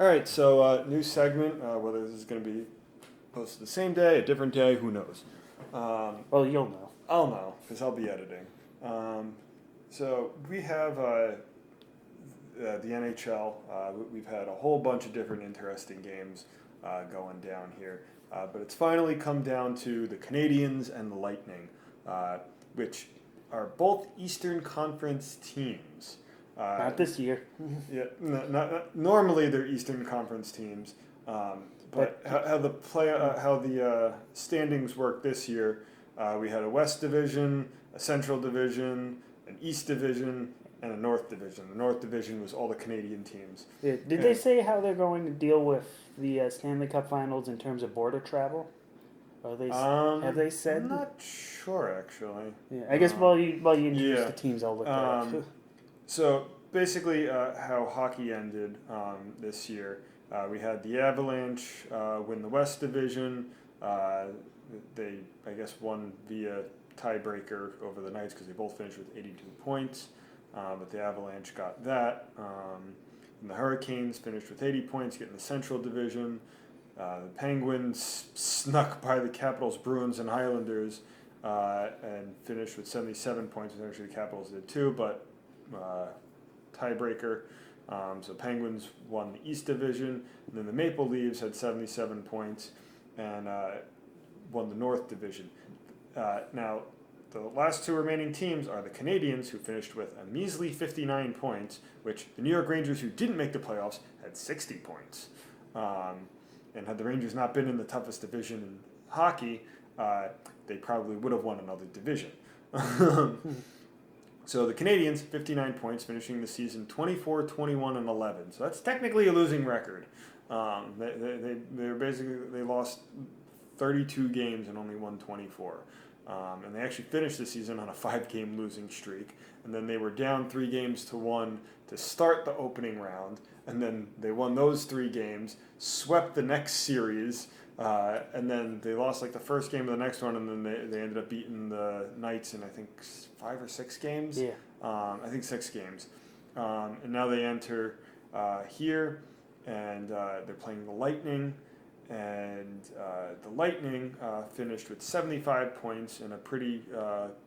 All right, so new segment. Whether this is going to be posted the same day, a different day, who knows? Well, you'll know. I'll know because I'll be editing. Um, so we have the NHL. We've had a whole bunch of different interesting games going down here, but it's finally come down to the Canadiens and the Lightning, which are both Eastern Conference teams. Not this year. Yeah, normally they're Eastern Conference teams, but how the standings work this year, we had a West Division, a Central Division, an East Division, and a North Division. The North Division was all the Canadian teams. Yeah. Did they say how they're going to deal with the Stanley Cup Finals in terms of border travel? Have they said? I'm not sure actually. Yeah, I guess while you introduce yeah. the teams, I'll look that up. So basically, how hockey ended this year, we had the Avalanche win the West Division. They, I guess, won via tiebreaker over the Knights because they both finished with 82 points. But the Avalanche got that. And the Hurricanes finished with 80 points, getting the Central Division. The Penguins snuck by the Capitals, Bruins, and Highlanders and finished with 77 points. Actually, the Capitals did too, but tiebreaker. So Penguins won the East Division. And then the Maple Leafs had 77 points and won the North Division. Now, the last two remaining teams are the Canadiens, who finished with a measly 59 points, which the New York Rangers, who didn't make the playoffs, had 60 points. And had the Rangers not been in the toughest division in hockey, they probably would have won another division. So the Canadiens, 59 points, finishing the season 24, 21, and 11. So that's technically a losing record. They lost 32 games and only won 24. And they actually finished the season on a 5-game losing streak. And then they were down 3-1 to start the opening round. And then they won those 3 games, swept the next series, and then they lost like the first game of the next one, and then they ended up beating the Knights in I think 5 or 6 games. Yeah. I think 6 games. And now they enter here, and they're playing the Lightning. And the Lightning finished with 75 points in a pretty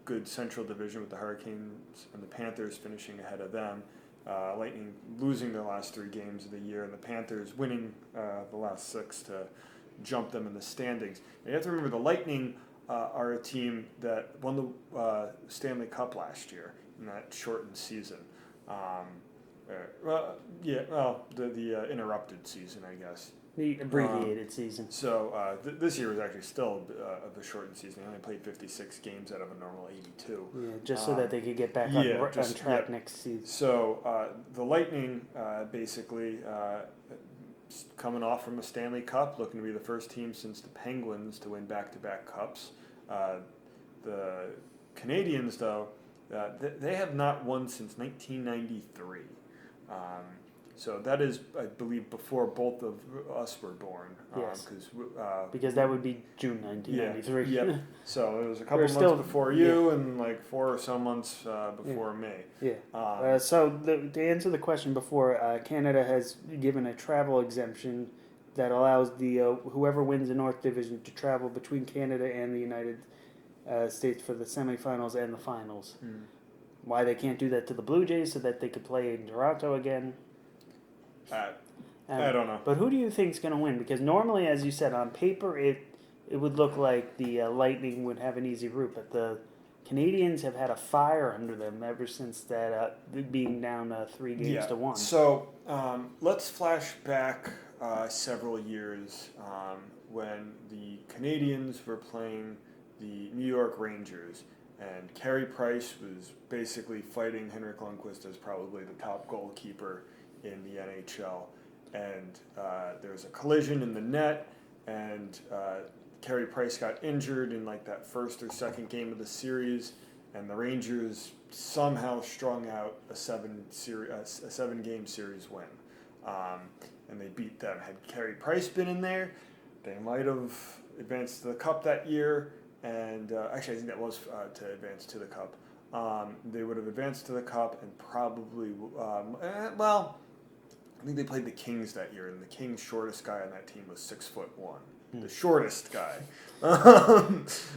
good Central Division with the Hurricanes and the Panthers finishing ahead of them. Lightning losing their last 3 games of the year, and the Panthers winning the last 6 to jump them in the standings. And you have to remember the Lightning are a team that won the Stanley Cup last year in that shortened season. The interrupted season, I guess. The abbreviated season. So this year was actually still of a shortened season. They only played 56 games out of a normal 82. Yeah, just so that they could get back on track next season. So the Lightning basically coming off from a Stanley Cup, looking to be the first team since the Penguins to win back-to-back cups. The Canadiens, though, they have not won since 1993. So that is, I believe, before both of us were born. Yes. Because that would be June 1993. Yeah. So it was a couple months before you and like 4 or so months before me. Yeah. To answer the question before, Canada has given a travel exemption that allows the whoever wins the North Division to travel between Canada and the United States for the semifinals and the finals. Why they can't do that to the Blue Jays so that they could play in Toronto again? I don't know. But who do you think is going to win? Because normally, as you said, on paper, it would look like the Lightning would have an easy route, but the Canadiens have had a fire under them ever since that being down 3 games to 1. So let's flash back several years when the Canadiens were playing the New York Rangers, and Carey Price was basically fighting Henrik Lundqvist as probably the top goalkeeper in the NHL, and there was a collision in the net, and Carey Price got injured in like that first or second game of the series, and the Rangers somehow strung out a 7-game series win, and they beat them. Had Carey Price been in there, they might have advanced to the Cup that year, and actually I think that was to advance to the Cup. They would have advanced to the Cup and probably, I think they played the Kings that year, and the Kings' shortest guy on that team was 6'1", the shortest guy.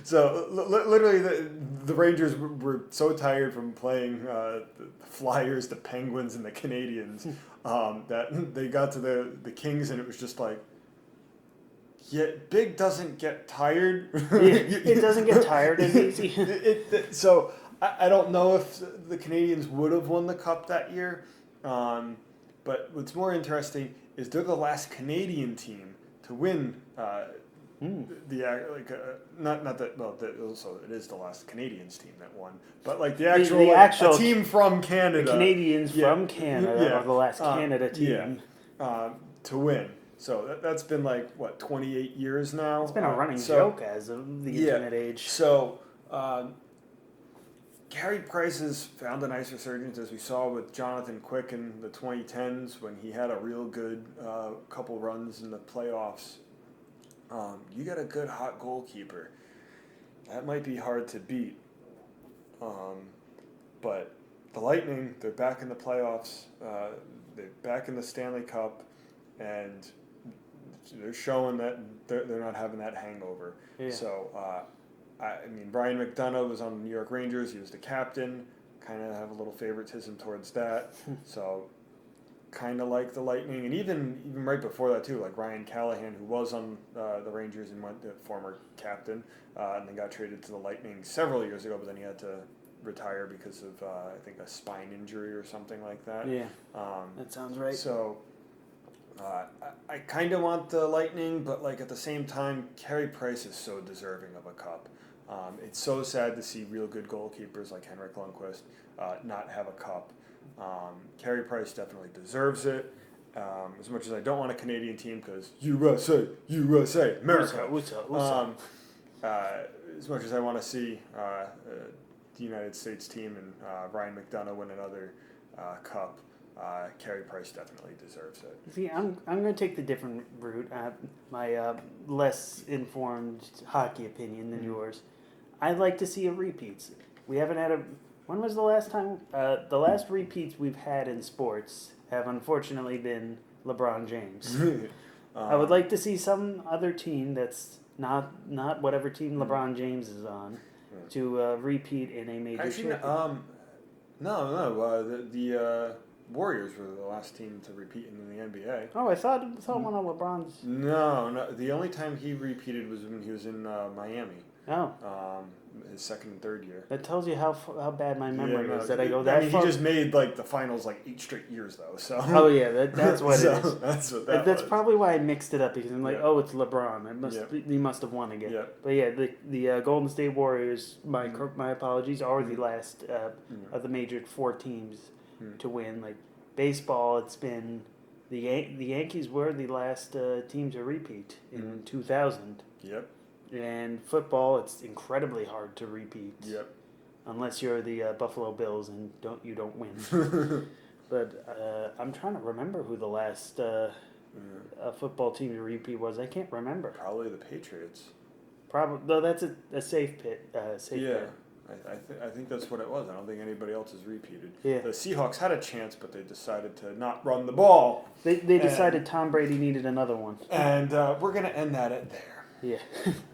So literally, the Rangers were so tired from playing the Flyers, the Penguins, and the Canadians that they got to the Kings, and it was just like, yeah, big doesn't get tired. It doesn't get tired as easy. So I don't know if the Canadians would have won the Cup that year. But what's more interesting is they're the last Canadian team to win also it is the last Canadians team that won, but like the actual a team from Canada, the Canadians from Canada are the last Canada team to win. So that's been like what 28 years now. It's been a running joke as of the internet age. So. Carey Price has found a nice resurgence, as we saw with Jonathan Quick in the 2010s when he had a real good couple runs in the playoffs. You got a good hot goalkeeper. That might be hard to beat. But the Lightning, they're back in the playoffs. They're back in the Stanley Cup, and they're showing that they're not having that hangover. Yeah. So, I mean, Brian McDonough was on the New York Rangers. He was the captain. Kind of have a little favoritism towards that. So, kind of like the Lightning. And even right before that, too, like Ryan Callahan, who was on the Rangers and went the former captain, and then got traded to the Lightning several years ago, but then he had to retire because of, I think, a spine injury or something like that. Yeah, that sounds right. So, I kind of want the Lightning, but like at the same time, Carey Price is so deserving of a cup. It's so sad to see real good goalkeepers like Henrik Lundqvist not have a cup. Carey Price definitely deserves it. As much as I don't want a Canadian team because USA, America. As much as I want to see the United States team and Ryan McDonough win another cup, Carey Price definitely deserves it. See, I'm going to take the different route. My less informed hockey opinion than yours. I'd like to see a repeats. We haven't had a. When was the last time? The last repeats we've had in sports have unfortunately been LeBron James. I would like to see some other team that's not whatever team LeBron James is on to repeat in a major championship. The Warriors were the last team to repeat in the NBA. Oh, I thought one of LeBron's. No. The only time he repeated was when he was in Miami. Oh. His second and third year. That tells you how bad my memory is. That I go I that mean, far. He just made like the finals like 8 straight years though. So. Oh yeah, that's what it is. That's what That's was. probably why I mixed it up because I'm like, oh, it's LeBron. He must have won again. Yep. But yeah, the Golden State Warriors. My apologies. Are the last of the major 4 teams to win. Like baseball, it's been the Yankees were the last team to repeat in 2000. Yep. And football, it's incredibly hard to repeat. Yep. Unless you're the Buffalo Bills and you don't win. But I'm trying to remember who the last football team to repeat was. I can't remember. Probably the Patriots. Probably. No, that's a safe pit. Yeah. I think that's what it was. I don't think anybody else has repeated. Yeah. The Seahawks had a chance, but they decided to not run the ball. They decided Tom Brady needed another one. And we're going to end that at there. Yeah.